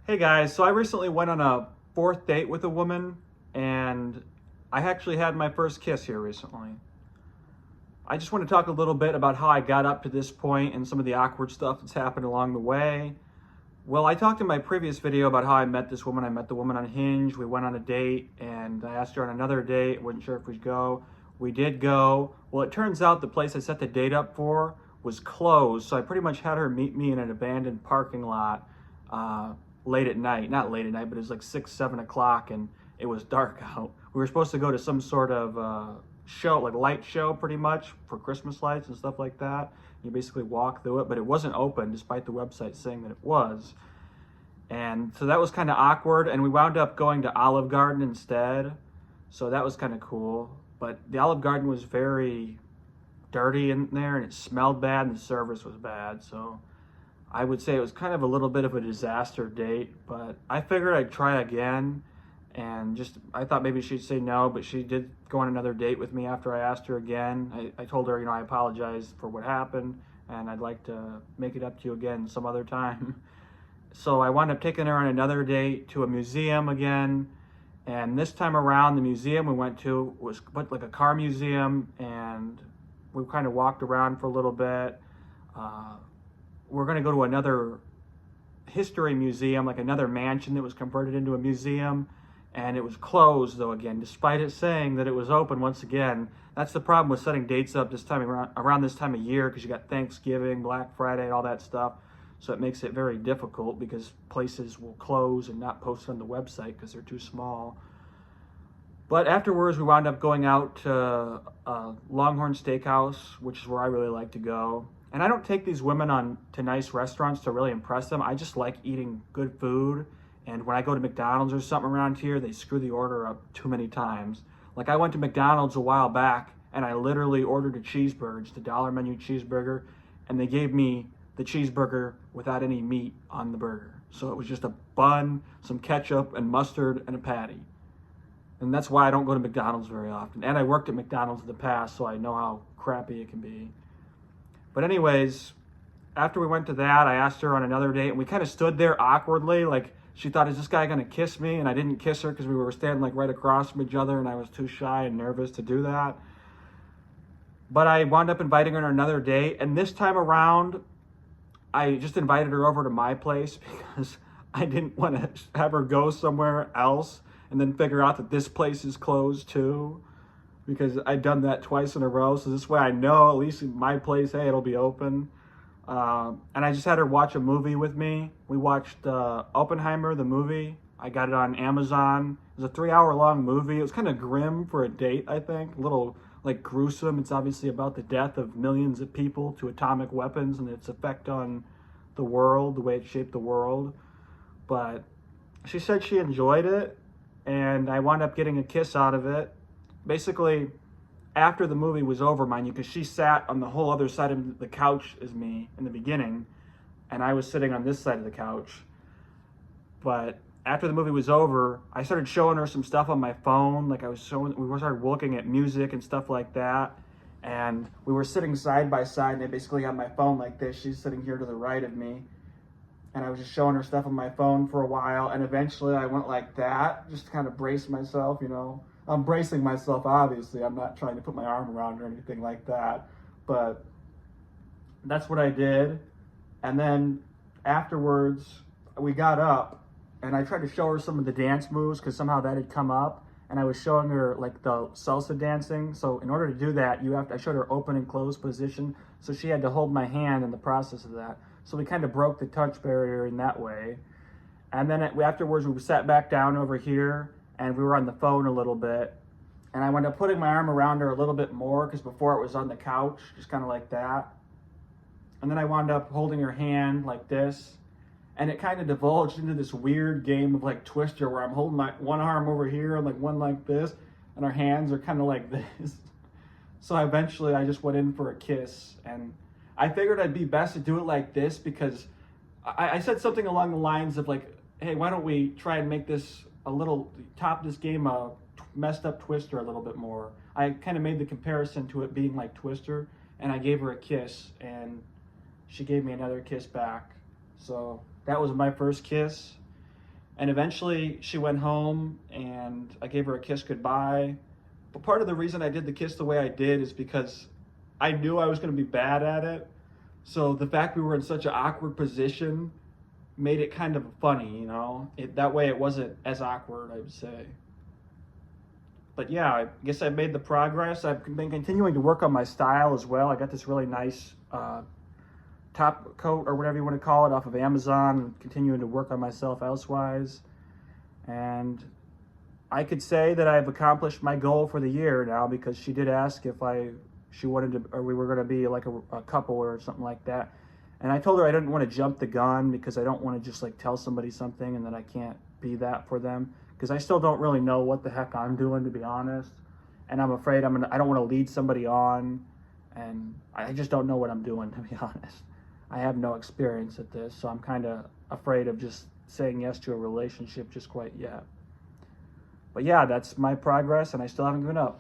Hey guys, so I recently went on a fourth date with a woman and I actually had my first kiss here recently. I just want to talk a little bit about how I got up to this point and some of the awkward stuff that's happened along the way. Well, I talked in my previous video about how I met this woman. I met the woman on Hinge. We went on a date and I asked her on another date. Wasn't sure if we'd go. We did go. Well, it turns out the place I set the date up for was closed, so I pretty much had her meet me in an abandoned parking lot uh, late at night. Not late at night, but it was like 6, 7 o'clock and it was dark out. We were supposed to go to some sort of show, like light show pretty much, for Christmas lights and stuff like that. You basically walk through it, but it wasn't open despite the website saying that it was. And so that was kind of awkward, and we wound up going to Olive Garden instead. So that was kind of cool. But the Olive Garden was very dirty in there, and it smelled bad, and the service was bad. So I would say it was kind of a little bit of a disaster date, but I figured I'd try again. And just, I thought maybe she'd say no, but she did go on another date with me after I asked her again. I told her, I apologize for what happened, and I'd like to make it up to you again some other time. So I wound up taking her on another date to a museum again. And this time around, the museum we went to was like a car museum, and we kind of walked around for a little bit. We're going to go to another history museum, like another mansion that was converted into a museum, and it was closed though again, despite it saying that it was open once again. That's the problem with setting dates up this time around this time of year, because you got Thanksgiving, Black Friday, and all that stuff. So it makes it very difficult because places will close and not post on the website because they're too small. But afterwards, we wound up going out to Longhorn Steakhouse, which is where I really like to go. And I don't take these women on to nice restaurants to really impress them. I just like eating good food. And when I go to McDonald's or something around here, they screw the order up too many times. Like I went to McDonald's a while back and I literally ordered a cheeseburger, just a dollar menu cheeseburger, and they gave me the cheeseburger without any meat on the burger. So it was just a bun, some ketchup and mustard, and a patty. And that's why I don't go to McDonald's very often. And I worked at McDonald's in the past, so I know how crappy it can be. But anyways, after we went to that, I asked her on another date, and we kind of stood there awkwardly, like she thought, is this guy gonna kiss me? And I didn't kiss her because we were standing like right across from each other, and I was too shy and nervous to do that. But I wound up inviting her on another date, and this time around, I just invited her over to my place because I didn't want to have her go somewhere else and then figure out that this place is closed too, because I'd done that twice in a row. So this way I know at least in my place, hey, it'll be open. And I just had her watch a movie with me. We watched Oppenheimer, the movie. I got it on Amazon. It was a 3-hour long movie. It was kind of grim for a date, I think. A little like gruesome. It's obviously about the death of millions of people to atomic weapons and its effect on the world, the way it shaped the world. But she said she enjoyed it, and I wound up getting a kiss out of it. Basically, after the movie was over, mind you, because she sat on the whole other side of the couch as me in the beginning, and I was sitting on this side of the couch. But after the movie was over, I started showing her some stuff on my phone. Like we started looking at music and stuff like that. And we were sitting side by side, and I basically had my phone like this. She's sitting here to the right of me. And I was just showing her stuff on my phone for a while. And eventually I went like that, just to kind of brace myself, I'm bracing myself, obviously. I'm not trying to put my arm around her or anything like that. But that's what I did. And then afterwards, we got up, and I tried to show her some of the dance moves because somehow that had come up. And I was showing her like the salsa dancing. So in order to do that, I showed her open and closed position. So she had to hold my hand in the process of that. So we kind of broke the touch barrier in that way. And then afterwards, we sat back down over here, and we were on the phone a little bit. And I wound up putting my arm around her a little bit more because before it was on the couch, just kind of like that. And then I wound up holding her hand like this. And it kind of divulged into this weird game of like Twister, where I'm holding my one arm over here and like one like this, and our hands are kind of like this. So eventually I just went in for a kiss, and I figured I'd be best to do it like this because I said something along the lines of like, hey, why don't we try and make this top this game a messed up Twister a little bit more. I kind of made the comparison to it being like Twister, and I gave her a kiss, and she gave me another kiss back. So that was my first kiss. And eventually she went home and I gave her a kiss goodbye. But part of the reason I did the kiss the way I did is because I knew I was going to be bad at it. So the fact we were in such an awkward position made it kind of funny, you know? That way it wasn't as awkward, I would say. But yeah, I guess I've made the progress. I've been continuing to work on my style as well. I got this really nice top coat or whatever you want to call it off of Amazon, continuing to work on myself elsewise. And I could say that I've accomplished my goal for the year now, because she did ask if she wanted to, or we were going to be like a couple or something like that. And I told her I didn't want to jump the gun, because I don't want to just like tell somebody something and then I can't be that for them, because I still don't really know what the heck I'm doing, to be honest. And I'm afraid I don't want to lead somebody on, and I just don't know what I'm doing, to be honest. I have no experience at this, so I'm kind of afraid of just saying yes to a relationship just quite yet. But yeah, that's my progress, and I still haven't given up.